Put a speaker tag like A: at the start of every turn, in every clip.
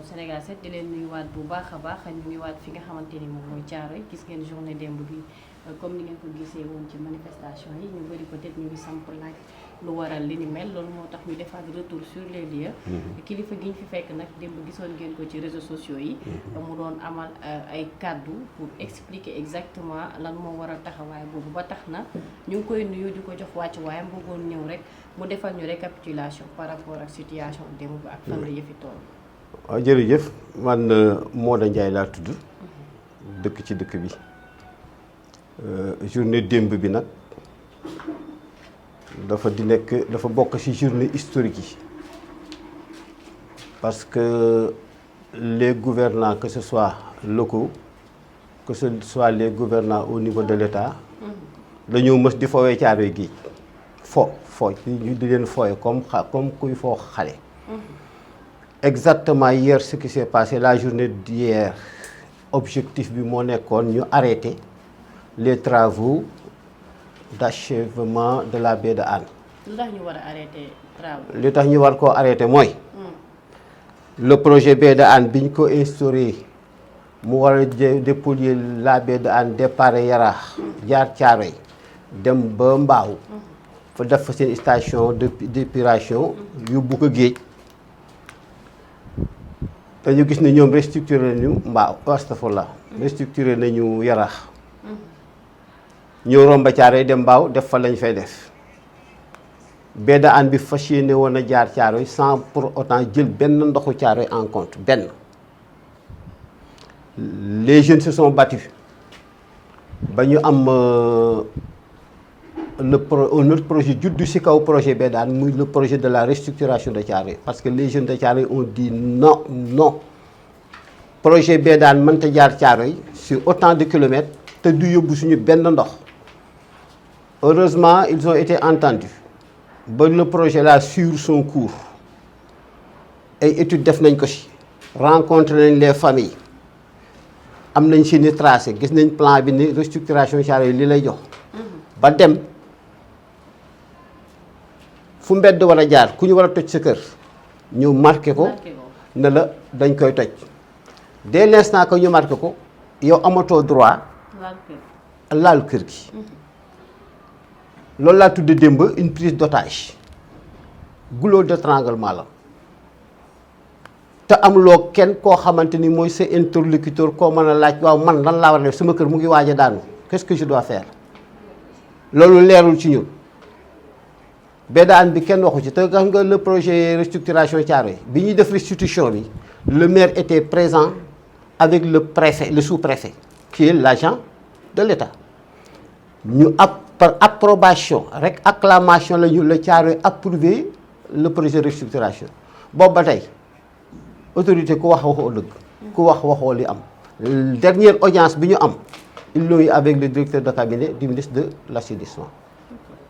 A: Sénégal 7 di leen nuyuwaat bu baax a baax ñu nuyuwaat fi nga xamante ni moom mooy Thiaroye gis ngeen journée démb bi comme ni ngeen ko gisee woon ci manifestation yi ñu bëri peut-être ñu ngi samp laaj lu waral li ni mel loolu moo tax ñu defaat retour sur les lieux. kilifa gi ñu fi fekk nag démb gisoon ngeen ko ci réseaux sociaux yi. mu doon amal ay kàddu pour expliquer exactement lan moo waral taxawaay boobu ba tax na ñu ngi koy nuyu di ko jox wàcc waayam bëggoon ñëw rek mu defal ñu récapitulation par rapport ak situation démb bi ak fan la yëfi tool.
B: waaw jërëjëf man Modou Ndiaye laa tudd dëkk ci dëkk bi journée démb bi nag dafa bokk ci journée historique yi parce que les gouvernants que ce soit locaux que ce soit les gouvernants au niveau de l'État dañoo mës di foowee Thiaroye Géej ñu di leen fooye comme kuy foo xale. Exactement hier ce qui s'est passé la journée d'hier objectif bi moo nekkoon ñu arrêter les travaux d'achèvement de la baie de Hann.
A: lu tax ñu war a arrêter travaux.
B: li tax ñu war koo arrêter mooy. le projet baie de Hann bi ñu ko instauré mu war a dépolluer la baie de Hann départ Yaraax jaar Thiaroye dem ba Mbao fa def fa seen station d'épuration yóbbu ko géej. dañu gis ne ñoom restructuré nañu Mbao astafurlah restructuré nañu Yaraax ñëw romba Thiaroye dem Mbao def fa lañ fay def baie de Hann bi fas yéene woon a jaar Thiaroye sans pour autant jël benn ndoxu Thiaroye en compte benn. Les jeunes se sont battus ba ñu am un autre projet juddu ci kaw projet baie de Hann muy le projet de la restructuration de Thiaroye parce que les jeunes de Thiaroye ont dit non projet baie de Hann mënta jaar Thiaroye sur autant de kilomètres te du yóbbu suñu benn ndox. Heureusement ils ont été entendus ba le projet là suit son cours ay études def nañ ko ci rencontré nañ les familles am nañ seeni tracé gis nañ plan bi ni restructuration Thiaroye li lay jox ba dem fu mbedd war a jaar ku ñu war a toj sa kër ñu marqué ko ne la dañ koy toj dès l'instant que ñu marqué ko yow amatoo droit laal kër gi loolu laa tudd démb une prise d'otage goulot d'étranglement la te amuloo kenn koo xamante ni mooy sa interlocuteur koo mën a laaj waaw man lan laa war a def sama kër mu ngi waaj a daanu qu'est-ce que je dois faire loolu leerul ci ñun baie de Hann bi kenn waxu ci te xam nga le projet restructuration Thiaroye bi ñuy def restitution bi le maire était présent avec le préfet le sous-préfet qui est l'agent de l'État ñu par approbation rek acclamation la ñu la Thiaroye approuvé le projet de restructuration boobu ba tey autorité ku wax waxoo dëgg ku wax waxoo li am dernière audience bi ñu am ils l'ont eu avec le directeur de cabinet du ministre de l'assainissement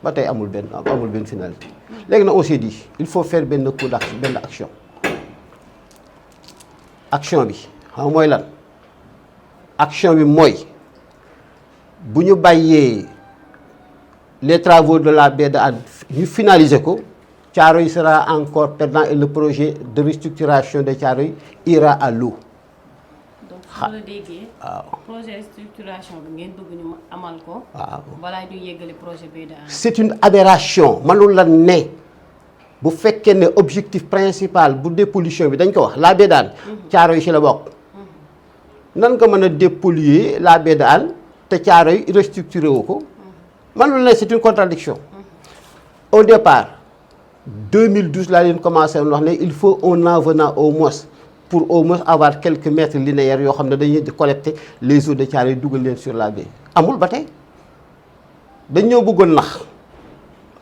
B: ba tey amul benn finalité léegi nag on s'est dit il faut faire benn coup d'action benn action bi xam mooy lan action bi mooy bu ñu bàyyee les travaux de la baie de Hann ñu finaliser ko Thiaroye sera encore perdant et le projet de restructuration de Thiaroye ira à l'eau.
A: donc su la déggee. waaw projet restructuration bi ngeen bëgg ñu amal ko. waaw balaa ñu yeggali projet baie de Hann.
B: c'est une aberration mënul la ne bu fekkee ne objectif principal bu dépollution bi dañ ko wax la baie de Hann. Thiaroye ci la bokk. nan nga mën a dépolluer la baie de Hann te Thiaroye restructuré wu ko. mënul la c'est une contradiction au départ 2012 laa leen commencé woon wax ne il faut un avenant au moins pour au moins avoir quelques mètres linéaires yoo xam ne dañuy collecter les eaux de Thiaroye dugal leen sur la baie amul ba tey dañ ñoo bëggoon nax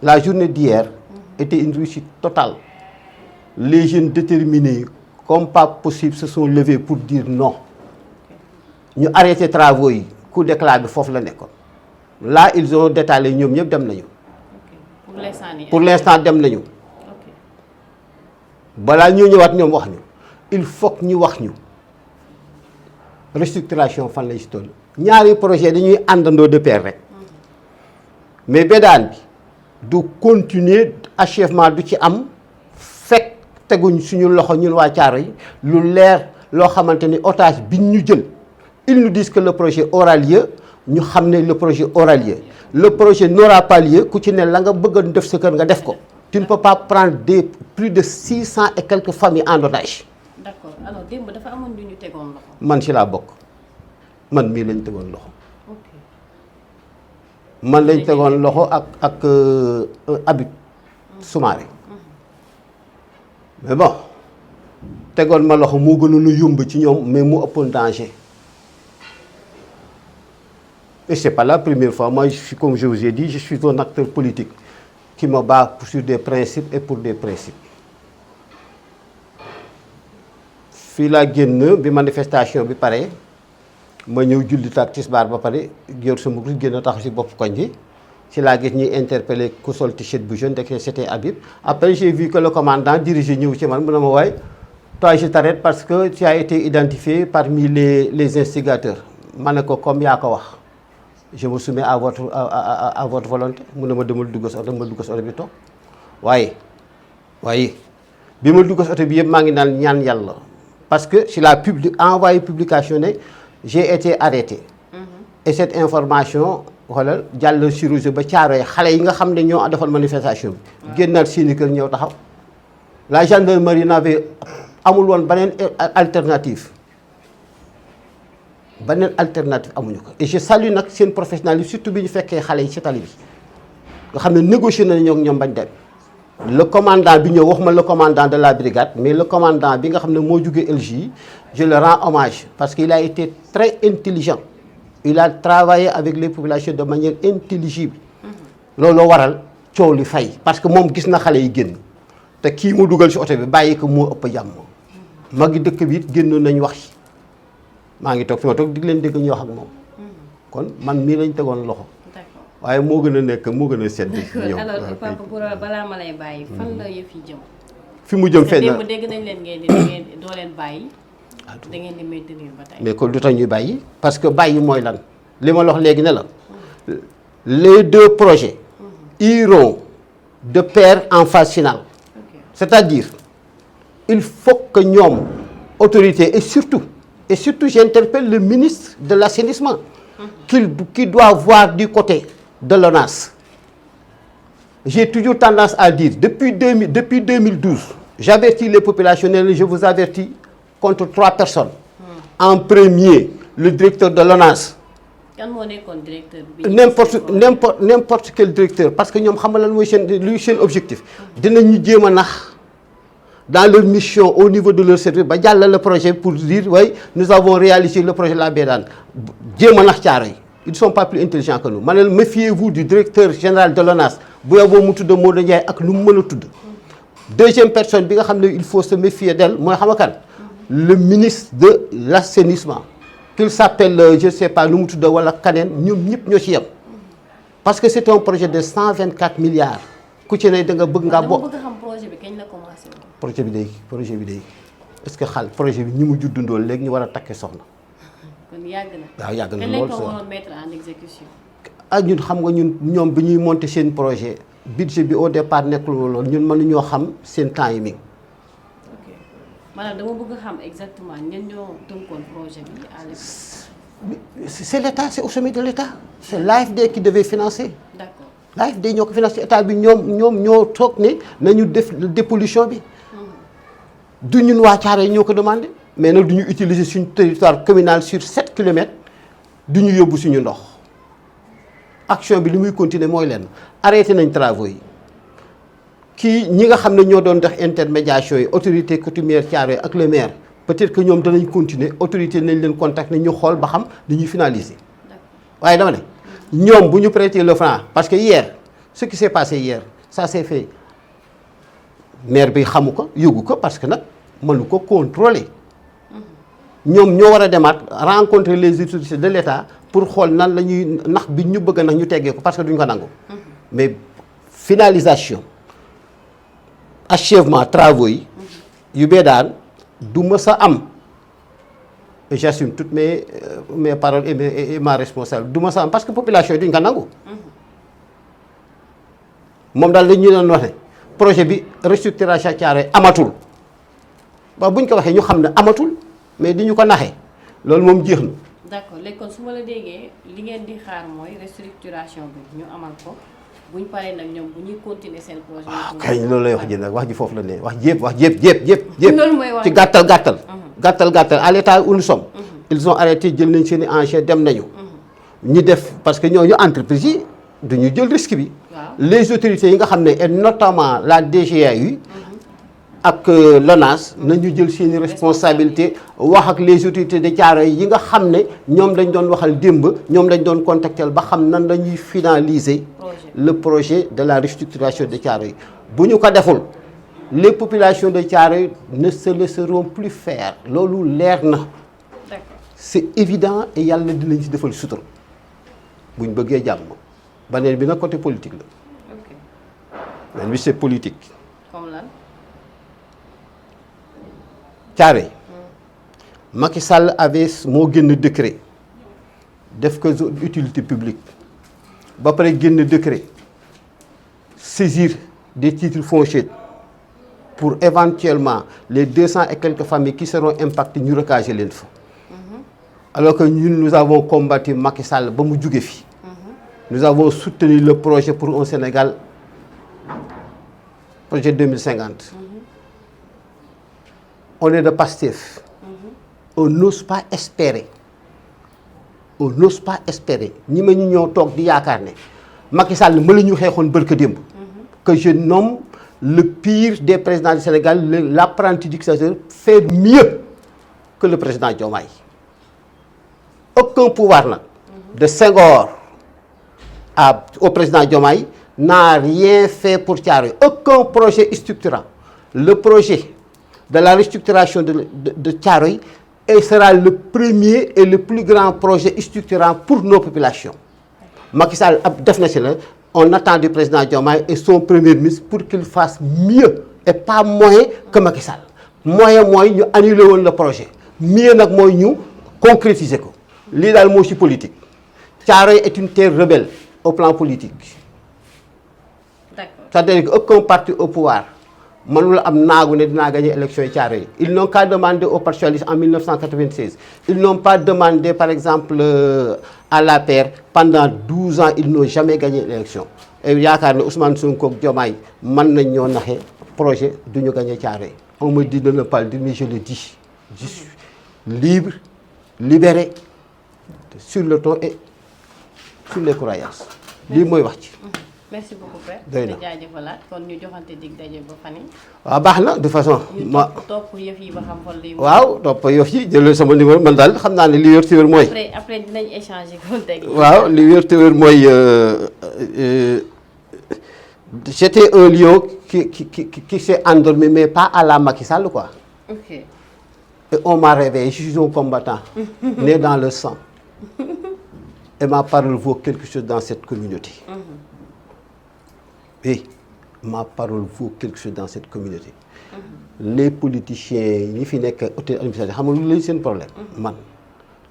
B: la journée d'hier était une réussite totale les jeunes déterminés comme pas possible se sont levés pour dire non ñu arrêté travaux yi coup d'éclat bi foofu la nekkoon là ils ont détalé ñoom ñëpp dem nañu. pour l'instant dem nañu. balaa ñoo ñëwaat ñoom wax ñu il faut que ñu wax ñu restructuration fan lay si toll ñaari projet dañuy àndandoo de pair rek mais baie de Hann bi du continuer achèvement du ci am fekk teguñ suñu loxo ñun waa Thiaroye lu leer loo xamante ni otage biñ ñu jël ils nous disent que le projet aura lieu ñu xam ne le projet aura lieu le projet n'aura pas lieu ku ci ne la nga bëgg a def sa kër nga def ko tu ne peux pas prendre plus de 600 et quelques familles en otage.
A: D'accord alors démb dafa amoon lu ñu tegoon loxo.
B: man ci laa bokk man mii lañ tegoon loxo.
A: ok
B: man lañ tegoon loxo ak Habib Soumaré mais bon tegoon ma loxo moo gënoon a yomb ci ñoom mais mu ëppoon danger. Et c'est pas la première fois. Moi, comme je vous ai dit, je suis un acteur politique qui me bat sur des principes et pour des principes. Fii laa génn bi manifestation bi pare ma ñëw julli tak tisbaar ba pare yor sama groupe génn taxaw ci bopp koñ bi ci laa gis ñuy interpellé ku sol t-shirt bu jaune que c'était Habib. Après j'ai vu que le commandant dirigé ñëw ci man mu ne ma waay toi je t'arrête parce que tu as été identifié parmi les instigateurs ma ne ko comme yaa ko wax. Je me soumets à votre volonté mu ne ma demal dugg sa oto ma dugg sa oto bi toog waaye bi ma dugg sa oto bi yëpp maa ngi naan ñaan yàlla parce que si la envoyé publication ne j'ai été arrêté. Et cette information xoolal jàll si réseau ba Thiaroye xale yi nga xam ne ñoo defoon manifestation bi. génnaat seeni kër ñëw taxaw. La gendarmerie amul woon beneen alternative. beneen alternative amuñu ko et je salue nag seen professionnalisme surtout bi ñu fekkee xale yi ci tali bi nga xam ne négocier nañu ak ñoom bañ dem le commandant bi ñëw waxuma le commandant de la brigade mais le commandant bi nga xam ne moo jógee LG je le rends hommage parce qu'il a été très intelligent il a travaillé avec les populations de manière intelligible looloo waral coow li fay parce que moom gis na xale yi génn te kii mu dugal ci oto bi bàyyi ko moo ëpp jàmm magi dëkk bi it génnoon nañu wax ci maa ngi toog fi ma toog di leen dégg ñu wax ak moom kon man mii lañ tegoon loxo.
A: d'accord
B: waaye moo gën a nekk moo gën a sedd. ñëw
A: alors papa pour balaa ma lay bàyyi. fan la yëf yi jëm.
B: fi mu jëm fenn
A: démb dégg nañ leen ngeen di doo leen bàyyi. da ngeen di maintenir ba tey.
B: mais kon du tax ñuy bàyyi parce que bàyyi mooy lan li ma la wax léegi ne la les deux projets iront de pair en phase finale. C'est-à-dire il faut que ñoom autorité et surtout j'interpelle le ministre de l'assainissement qui doit voir du côté de l'ONAS. J'ai toujours tendance à dire depuis 2012 j'avertis les populations, je vous avertis contre 3 personnes. En premier le directeur de l'ONAS.
A: kan moo nekkoon directeur bi.
B: n'importe quel directeur parce que ñoom xam nga lan mooy seen objectif. dinañu jéem a nax dans leur mission au niveau de leur service ba jàll le projet pour dire oui nous avons réalisé le projet La Bédane jéem a nax Thiaroye ils ne sont pas plus intelligents que nous. ma ne méfiez-vous du directeur général de l'ONAS bu yeboo mu tudd Modou Ndiaye ak lu mu mën a tudd. deuxième personne bi nga xam ne il faut se méfier d'elle mooy xam nga kan le ministre de l'assainissement. qu'il s'appelle je sais pas nu mu tudd wala kaneen ñoom ñëpp ñoo ci yem parce que c'est un projet de 124 milliards ku ci ne da nga bëgg ngaa bokk.
A: dama bëgg xam projet bi kañ la commencé woon.
B: projet bi day est-ce que projet bi ñi mu juddundoo léegi ñu war a takkee soxna.
A: kon yàgg na.
B: waaw yàgg na
A: kañ
B: lool
A: lañ ko waroon mettre en exécution.
B: ñun xam nga ñoom bi ñuy monter seen projet budget bi au départ nekkul loolu ñun mënuñoo xam seen timing.
A: maanaam dama bëgg xam exactement ñan ñoo tënkoon projet bi à l'époque.
B: C'est l'État, c'est au sommet de l'État. C'est l'AFD qui devait financer.
A: D'accord.
B: l'AFD ñoo ko financé état bi ñoom ñoo toog ne nañu def dépollution bi. du ñun waa Thiaroye ñoo ko demandé. mais nag du ñu utiliser suñu territoire communal sur 7 kilomètres du ñu yóbbu suñu ndox. action bi li muy continuer mooy leen arrêté nañ travaux yi. ñi nga xam ne ñoo doon def intermédiation yi autorité coutumière Thiaroye ak le maire peut-être que ñoom danañ continuer autorité nañ leen contacter ñu xool ba xam dañuy finaliser. waaye dama ne ñoom bu ñu prêter le franc parce que hier ce qui s'est passé hier ça s'est fait maire bi xamu ko yëgu ko parce que nag mënu ko contrôler ñoom ñoo war a demaat rencontrer les autorités de l'État pour xool nan la ñuy nax bi ñu bëgg nag ñu teggee ko parce que duñ ko nangu. mais finalisation. achèvement travaux yi yu Bédane du mës a am et j'assume toutes mes paroles et ma responsabilité du mës a am parce que population yi duñ ko nangu. moom daal dañu doon wax ne projet bi restructuration Thiaroye amatul waaw bu ñu ko waxee ñu xam ne amatul mais di ñu ko naxee loolu moom jeex na.
A: d'accord léegi kon su ma la déggee li ngeen di xaar mooy restructuration bi ñu amal ko buñ paree nag ñoom bu ñuy continuer seen projet.
B: kañ loolu lay wax ji nag wax ji foofu la ne wax jépp
A: loolu mooy wax
B: ci gàttal à l'état où nous sommes. ils ont arrêté jël nañ seen i enchères dem nañu. ñi def parce que ñooñu entreprise yi dañu jël risque bi. les autorités yi nga xam ne et notamment la DGAU. ak l'ONAS nañu jël seeni responsabilité wax ak les autorités de Thiaroye yi nga xam ne ñoom lañ doon waxal démb ñoom lañ doon contacter ba xam nan la ñuy finaliser le projet de la restructuration de Thiaroye bu ñu ko deful les populations de Thiaroye ne se laisseront plus faire loolu leer na c'est évident et yàlla dinañ ci defal sutura bu ñu bëggee jàmm beneen bi nag côté politique la beneen bi c'est politique.
A: Comme lan.
B: Thiaroye Macky Sall avait moo génn décret def ko zone d'utilité publique ba pare génn décret saisir des titres fonciers pour éventuellement les 200 et quelques familles qui seront impactées ñu recaser leen fa. Alors que ñun nous avons combattu Macky Sall ba mu jóge fi. Nous avons soutenu le projet pour un Sénégal projet 2050. On est de Pastef. On n'ose pas espérer. On n'ose pas espérer ñi ma ñu ñëw toog di yaakaar ne Macky Sall ma la ñu xeexoon bërka démb. Que je nomme le pire des présidents du Sénégal, l'apprenti dictateur fait mieux que le président Diomaye. Aucun pouvoir nag de Senghor au président Diomaye n'a rien fait pour Thiaroye. Aucun projet structurant. Le projet de la restructuration de Thiaroye et sera le premier et le plus grand projet structurant pour nos populations. Macky Sall def na ci la on attend du président Diomaye et son premier ministre pour qu'il fasse mieux et pas moins que Macky Sall. Moyen mooy ñu annuler woon le projet mieux nag mooy ñu concrétiser ko lii daal moo ci politique. Thiaroye est une terre rebelle au plan politique.
A: D'accord.
B: C'est-à-dire qu'aucun parti au pouvoir mënul am naagu ne dinaa gagner élection yi Thiaroye. Ils n'ont qu'à demander aux partis socialistes en 1996. Ils n'ont pas demandé par exemple à l'APR pendant 12 ans ils n'ont jamais gagné l'élection. Et yaakaar ne Ousmane Sonko ak Diomaye mën nañ ñoo naxe projet du ñu gagner Thiaroye. On me dit de ne pas le dire mais je le dis. Je suis libre, libéré sur le ton et sur les croyances. lii mooy wax ci.
A: Merci beaucoup Père.
B: doy na
A: jaajëfalaat kon ñu joxante dig daje ba fan yi.
B: waaw baax na de façon.
A: ñu topp yëf yi ba xam fan lay.
B: waaw topp yëf yi jëlee sama numéro man daal xam naa ne li wér te wér mooy.
A: après dinañ échanger contact.
B: waaw li wér te wér mooy j'étais un lion qui s'est endormi mais pas à la Macky Sall quoi.
A: Ok.
B: Et on m'a réveillé, je suis un combattant né dans le sang. Et ma parole vaut quelque chose dans cette communauté. Oui, ma parole vaut quelque chose dans cette communauté. Les politiciens ñi fi nekk autorité administrative xam nga lu lañ seen problème. man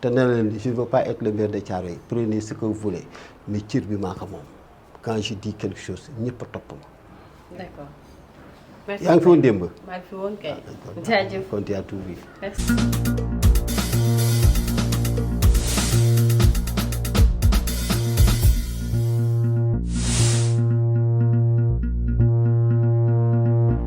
B: te ne leen je ne veux pas être le maire de Thiaroye prenez ce que vous voulez mais cër bi maa ko moom quand je dis quelque chose ñëpp a topp ma.
A: D'accord. Merci.
B: yaa ngi fi woon démb.
A: maa ngi fi woon kay. jaajëf
B: kon tu as tout vu.
A: Merci.